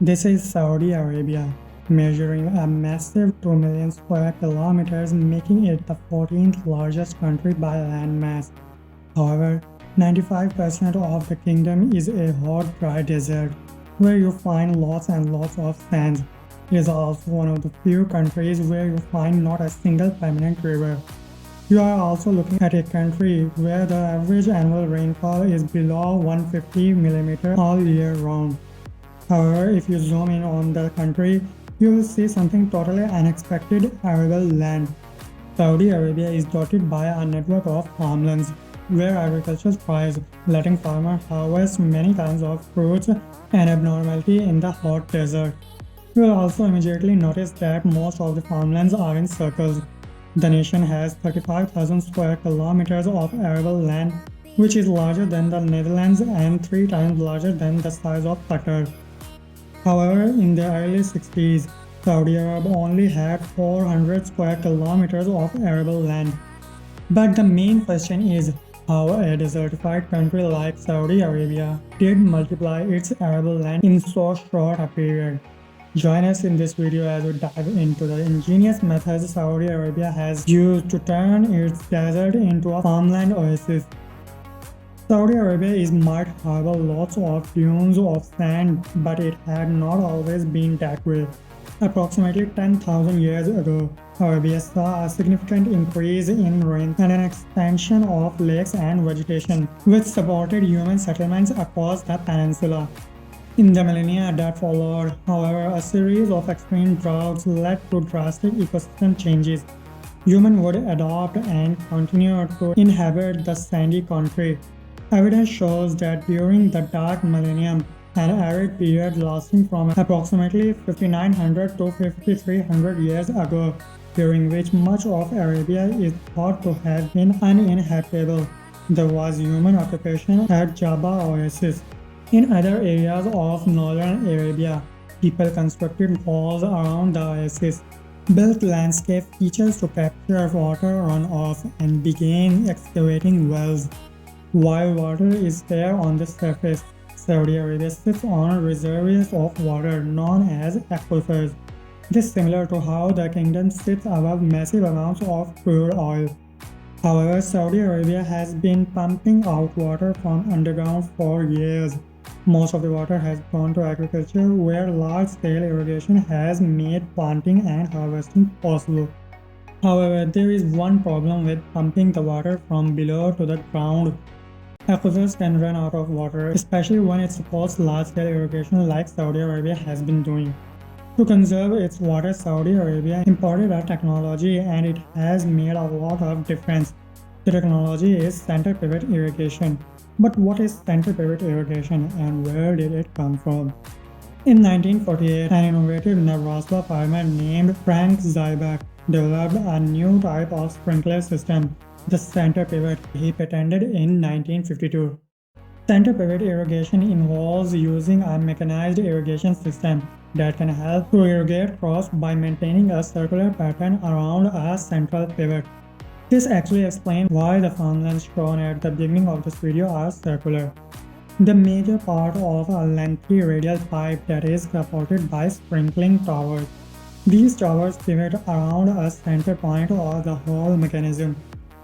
This is Saudi Arabia, measuring a massive 2 million square kilometers, making it the 14th largest country by landmass. However, 95% of the kingdom is a hot, dry desert, where you find lots and lots of sands. It is also one of the few countries where you find not a single permanent river. You are also looking at a country where the average annual rainfall is below 150 mm all year round. However, if you zoom in on the country, you will see something totally unexpected: arable land. Saudi Arabia is dotted by a network of farmlands where agriculture thrives, letting farmers harvest many kinds of fruits and abnormality in the hot desert. You will also immediately notice that most of the farmlands are in circles. The nation has 35,000 square kilometers of arable land, which is larger than the Netherlands and 3 times larger than the size of Qatar. However, in the early 60s, Saudi Arabia only had 400 square kilometers of arable land. But the main question is how a desertified country like Saudi Arabia did multiply its arable land in so short a period. Join us in this video as we dive into the ingenious methods Saudi Arabia has used to turn its desert into a farmland oasis. Saudi Arabia is might have lots of dunes of sand, but it had not always been that way. Approximately 10,000 years ago, Arabia saw a significant increase in rain and an expansion of lakes and vegetation, which supported human settlements across the peninsula. In the millennia that followed, however, a series of extreme droughts led to drastic ecosystem changes. Humans would adopt and continue to inhabit the sandy country. Evidence shows that during the Dark Millennium, an arid period lasting from approximately 5900 to 5300 years ago, during which much of Arabia is thought to have been uninhabitable, there was human occupation at Jabba Oasis. In other areas of northern Arabia, people constructed walls around the oasis, built landscape features to capture water runoff, and began excavating wells. While water is there on the surface, Saudi Arabia sits on reservoirs of water known as aquifers. This is similar to how the kingdom sits above massive amounts of crude oil. However, Saudi Arabia has been pumping out water from underground for years. Most of the water has gone to agriculture, where large-scale irrigation has made planting and harvesting possible. However, there is one problem with pumping the water from below to the ground. Aquifers can run out of water, especially when it supports large-scale irrigation like Saudi Arabia has been doing. To conserve its water, Saudi Arabia imported a technology, and it has made a lot of difference. The technology is center pivot irrigation. But what is center pivot irrigation and where did it come from? In 1948, an innovative Nebraska farmer named Frank Zybeck developed a new type of sprinkler system, the center pivot. He patented in 1952. Center pivot irrigation involves using a mechanized irrigation system that can help to irrigate crops by maintaining a circular pattern around a central pivot. This actually explains why the farmlands shown at the beginning of this video are circular. The major part of a lengthy radial pipe that is supported by sprinkling towers. These towers pivot around a center point of the whole mechanism.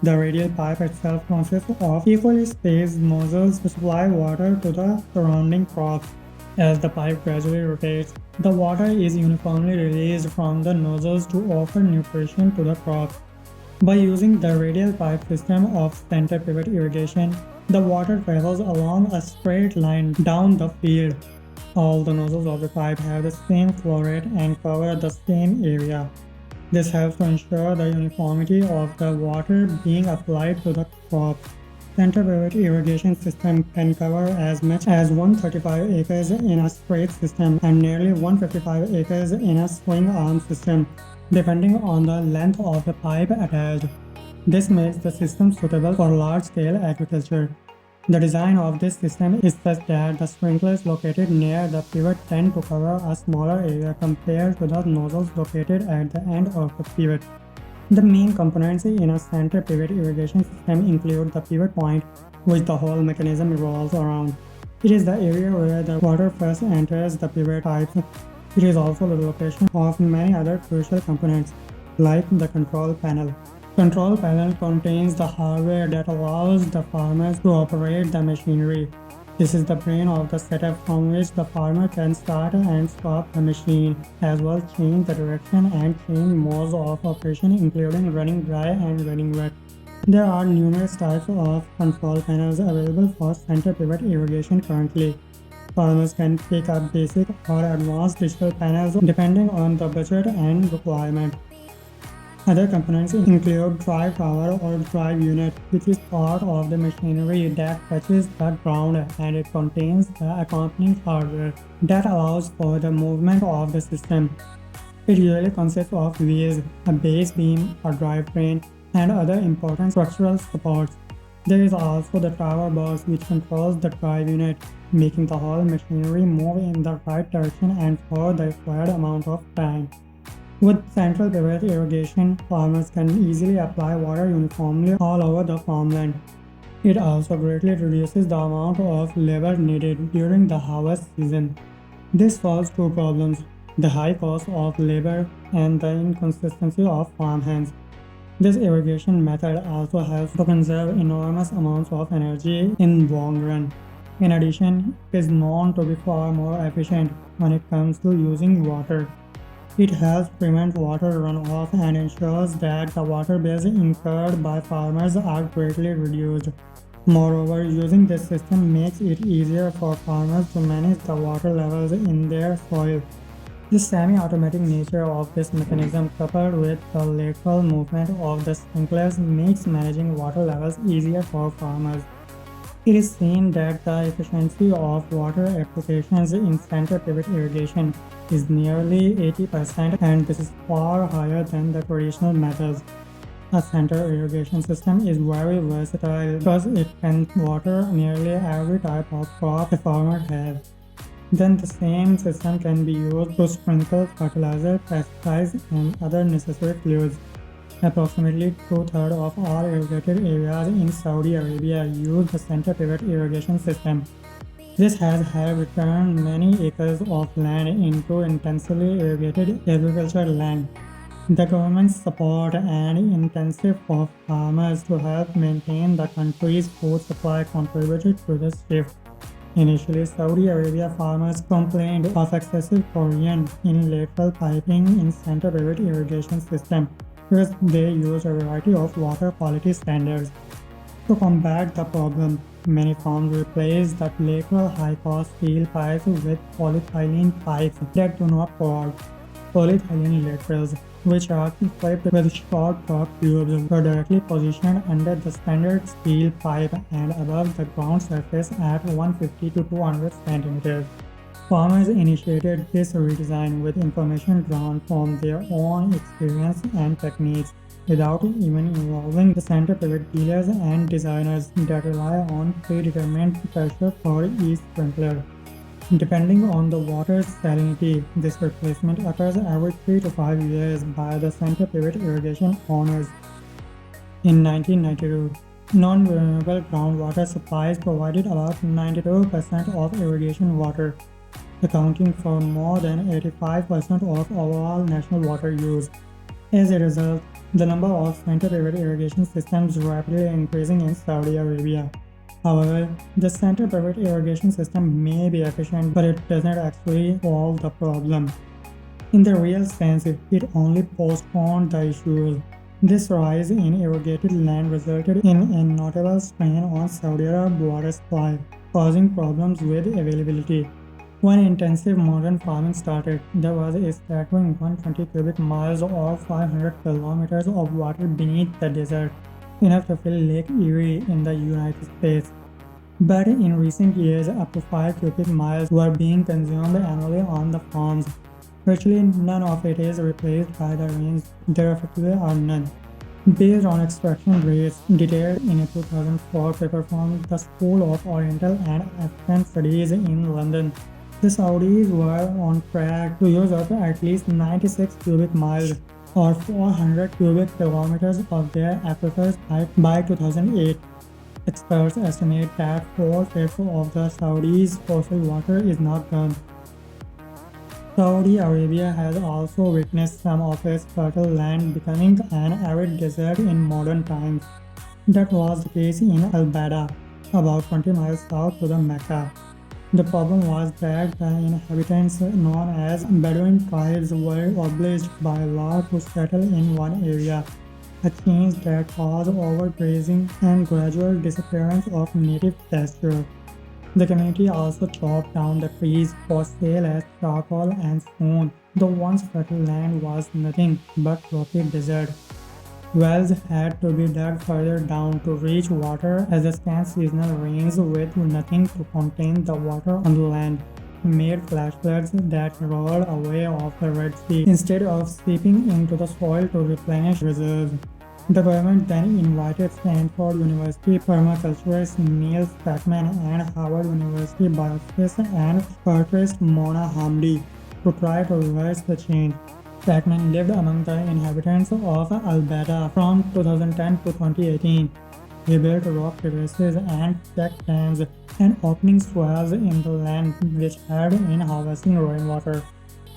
The radial pipe itself consists of equally spaced nozzles to supply water to the surrounding crops. As the pipe gradually rotates, the water is uniformly released from the nozzles to offer nutrition to the crops. By using the radial pipe system of center pivot irrigation, the water travels along a straight line down the field. All the nozzles of the pipe have the same flow rate and cover the same area. This helps to ensure the uniformity of the water being applied to the crops. Center pivot irrigation system can cover as much as 135 acres in a straight system and nearly 155 acres in a swing arm system, depending on the length of the pipe attached. This makes the system suitable for large-scale agriculture. The design of this system is such that the sprinklers located near the pivot tend to cover a smaller area compared to the nozzles located at the end of the pivot. The main components in a center pivot irrigation system include the pivot point, which the whole mechanism revolves around. It is the area where the water first enters the pivot pipes. It is also the location of many other crucial components, like the control panel. Control panel contains the hardware that allows the farmers to operate the machinery. This is the brain of the setup from which the farmer can start and stop the machine, as well as change the direction and change modes of operation, including running dry and running wet. There are numerous types of control panels available for center pivot irrigation currently. Farmers can pick up basic or advanced digital panels depending on the budget and requirement. Other components include drive tower or drive unit, which is part of the machinery that touches the ground, and it contains the accompanying hardware that allows for the movement of the system. It usually consists of wheels, a base beam, a drivetrain, and other important structural supports. There is also the tower box, which controls the drive unit, making the whole machinery move in the right direction and for the required amount of time. With central pivot irrigation, farmers can easily apply water uniformly all over the farmland. It also greatly reduces the amount of labor needed during the harvest season. This solves two problems: the high cost of labor and the inconsistency of farm hands. This irrigation method also helps to conserve enormous amounts of energy in the long run. In addition, it is known to be far more efficient when it comes to using water. It helps prevent water runoff and ensures that the water bills incurred by farmers are greatly reduced. Moreover, using this system makes it easier for farmers to manage the water levels in their soil. The semi-automatic nature of this mechanism, coupled with the lateral movement of the sprinklers, makes managing water levels easier for farmers. It is seen that the efficiency of water applications in center pivot irrigation is nearly 80%, and this is far higher than the traditional methods. A center irrigation system is very versatile because it can water nearly every type of crop a farmer has. Then the same system can be used to sprinkle fertilizer, pesticides, and other necessary fluids. Approximately two-thirds of all irrigated areas in Saudi Arabia use the center pivot irrigation system. This has helped turn many acres of land into intensively irrigated agricultural land. The government's support and incentive for farmers to help maintain the country's food supply contributed to this shift. Initially, Saudi Arabia farmers complained of excessive corrosion in lateral piping in center pivot irrigation system because they used a variety of water quality standards. To combat the problem, many farms replaced the lateral high-cost steel pipes with polyethylene pipes that do not corrode. Polyethylene laterals, which are equipped with short torque tubes, were directly positioned under the standard steel pipe and above the ground surface at 150 to 200 centimeters. Farmers initiated this redesign with information drawn from their own experience and techniques, without even involving the center pivot dealers and designers that rely on predetermined pressure for each sprinkler. Depending on the water's salinity, this replacement occurs every 3 to 5 years by the center pivot irrigation owners. In 1992, non-renewable groundwater supplies provided about 92% of irrigation water, accounting for more than 85% of overall national water use. As a result, the number of center pivot irrigation systems is rapidly increasing in Saudi Arabia. However, the center pivot irrigation system may be efficient, but it does not actually solve the problem. In the real sense, it only postponed the issues. This rise in irrigated land resulted in a notable strain on Saudi Arab water supply, causing problems with availability. When intensive modern farming started, there was a staggering 120 cubic miles or 500 kilometers of water beneath the desert, enough to fill Lake Erie in the United States. But in recent years, up to 5 cubic miles were being consumed annually on the farms. Virtually none of it is replaced by the rains. There effectively are none. Based on extraction rates detailed in a 2004 paper from the School of Oriental and African Studies in London, the Saudis were on track to use up at least 96 cubic miles or 400 cubic kilometers of their aquifers by 2008. Experts estimate that 4/5 of the Saudi's fossil water is not gone. Saudi Arabia has also witnessed some of its fertile land becoming an arid desert in modern times. That was the case in Al-Bada, about 20 miles south to the Mecca. The problem was that the inhabitants, known as Bedouin tribes, were obliged by law to settle in one area, a change that caused overgrazing and gradual disappearance of native pasture. The community also chopped down the trees for sale as charcoal, and soon the once fertile land was nothing but rocky desert. Wells had to be dug further down to reach water, as the scant seasonal rains with nothing to contain the water on the land made flash floods that rolled away off the Red Sea instead of seeping into the soil to replenish reserves. The government then invited Stanford University permaculturist Neil Spackman and Harvard University biologist and futurist Mona Hamdi to try to reverse the change. Spackman lived among the inhabitants of Al-Bada from 2010 to 2018. He built rock terraces and check dams and opening swales in the land which helped in harvesting rainwater.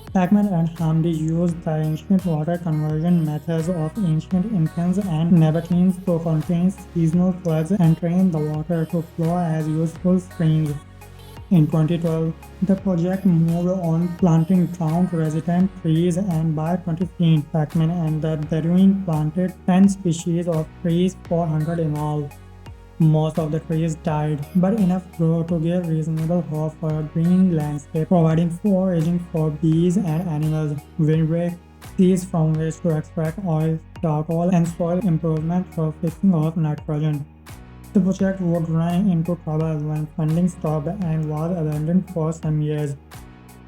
Spackman and Hamdi used the ancient water conversion methods of ancient Incans and Nabateans to contain seasonal floods and train the water to flow as useful streams. In 2012, the project moved on planting drought-resistant trees, and by 2015, Spackman and the Bedouin planted 10 species of trees, 400 in all. Most of the trees died, but enough grew to give reasonable hope for a green landscape, providing foraging for bees and animals, windbreak, seeds from which to extract oil, charcoal, and soil improvement for fixing of nitrogen. The project would run into trouble when funding stopped and was abandoned for some years.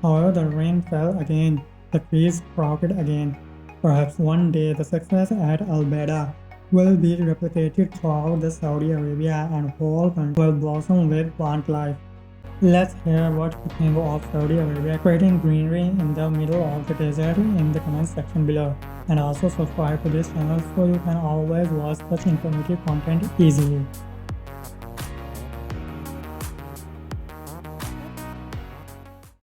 However, the rain fell again, the trees sprouted again. Perhaps one day the success at Al-Bada will be replicated throughout the Saudi Arabia and whole country will blossom with plant life. Let's hear what you think of Saudi Arabia creating greenery in the middle of the desert in the comment section below. And also subscribe to this channel so you can always watch such informative content easily.